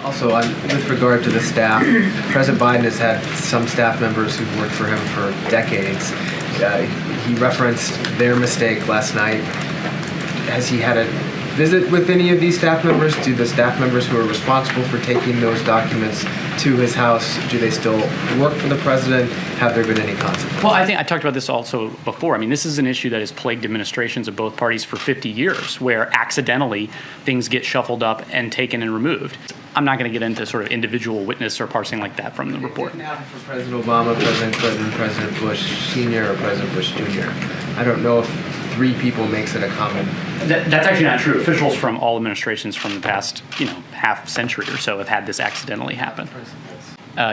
Also, with regard to the staff, President Biden has had some staff members who've worked for him for decades. He referenced their mistake last night. Has he had a visit with any of these staff members? Do the staff members who are responsible for taking those documents to his house, do they still work for the president? Have there been any consequences? Well, I think I talked about this also before. I mean, this is an issue that has plagued administrations of both parties for 50 years, where accidentally things get shuffled up and taken and removed. I'm not going to get into sort of individual witness or parsing like that from the report. It didn't happen for President Obama, President Clinton, President Bush Sr., or President Bush Jr. I don't know if 3 people makes it a common. That's actually not true. Officials from all administrations from the past, half century or so have had this accidentally happen.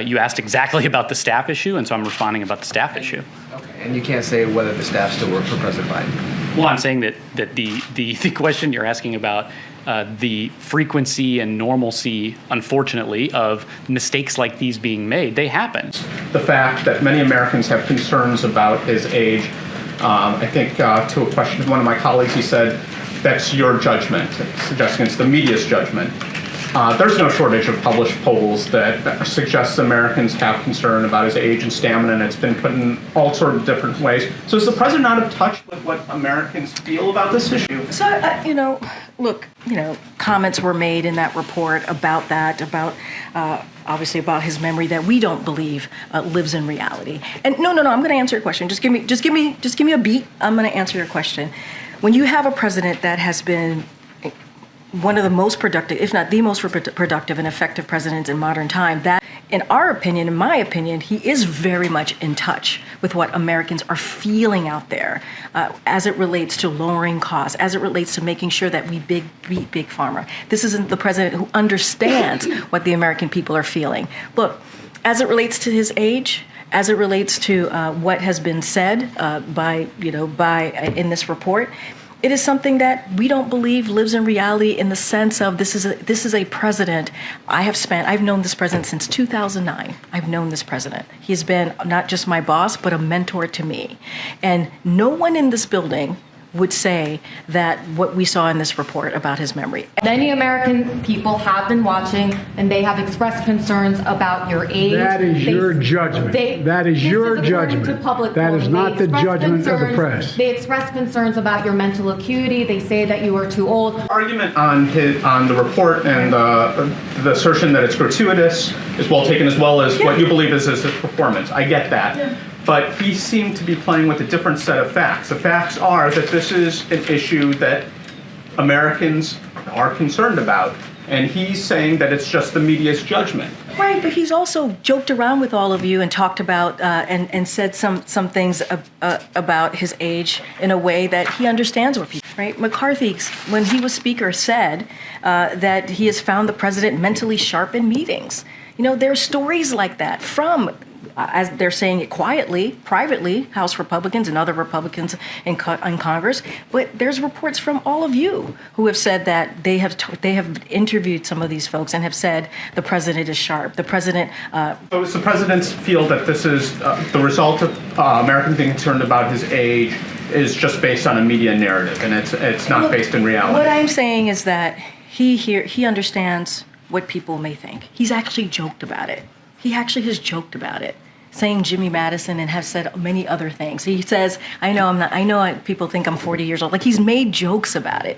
You asked exactly about the staff issue, and so I'm responding about the staff issue. Okay, and you can't say whether the staff still work for President Biden. Well, I'm saying that the question you're asking about the frequency and normalcy, unfortunately, of mistakes like these being made, they happen. The fact that many Americans have concerns about his age. I think to a question of one of my colleagues, he said, that's your judgment, suggesting it's the media's judgment. There's no shortage of published polls that suggests Americans have concern about his age and stamina, and it's been put in all sorts of different ways. So is the president not in touch with what Americans feel about this issue? So, look, comments were made in that report about that, obviously about his memory that we don't believe lives in reality. And no, I'm going to answer your question. Just give me a beat. I'm going to answer your question. When you have a president that has been one of the most productive, if not the most productive and effective presidents in modern time, that, in my opinion, he is very much in touch with what Americans are feeling out there as it relates to lowering costs, as it relates to making sure that we beat Big Pharma. This isn't the president who understands what the American people are feeling. Look, as it relates to his age, as it relates to what has been said in this report, it is something that we don't believe lives in reality in the sense of this is a president. I've known this president since 2009. I've known this president. He's been not just my boss, but a mentor to me. And no one in this building would say that what we saw in this report about his memory. Many American people have been watching, and they have expressed concerns about your age. That is your judgment. That is your judgment. That is not the judgment of the press. They express concerns about your mental acuity. They say that you are too old. Argument on the report and the assertion that it's gratuitous is well taken, as well as what you believe is his performance. I get that. Yeah. But he seemed to be playing with a different set of facts. The facts are that this is an issue that Americans are concerned about. And he's saying that it's just the media's judgment. Right, but he's also joked around with all of you and talked about and said some things about his age in a way that he understands what people. Right, McCarthy, when he was speaker, said that he has found the president mentally sharp in meetings. There are stories like that from, as they're saying it quietly, privately, House Republicans and other Republicans in Congress. But there's reports from all of you who have said that they have interviewed some of these folks and have said the president is sharp. The president. So does the president feel that this is the result of Americans being concerned about his age is just based on a media narrative, and it's not based in reality? What I'm saying is that he understands what people may think. He's actually joked about it. He actually has joked about it, saying Jimmy Madison, and have said many other things. He says, I know people think I'm 40 years old. Like, he's made jokes about it.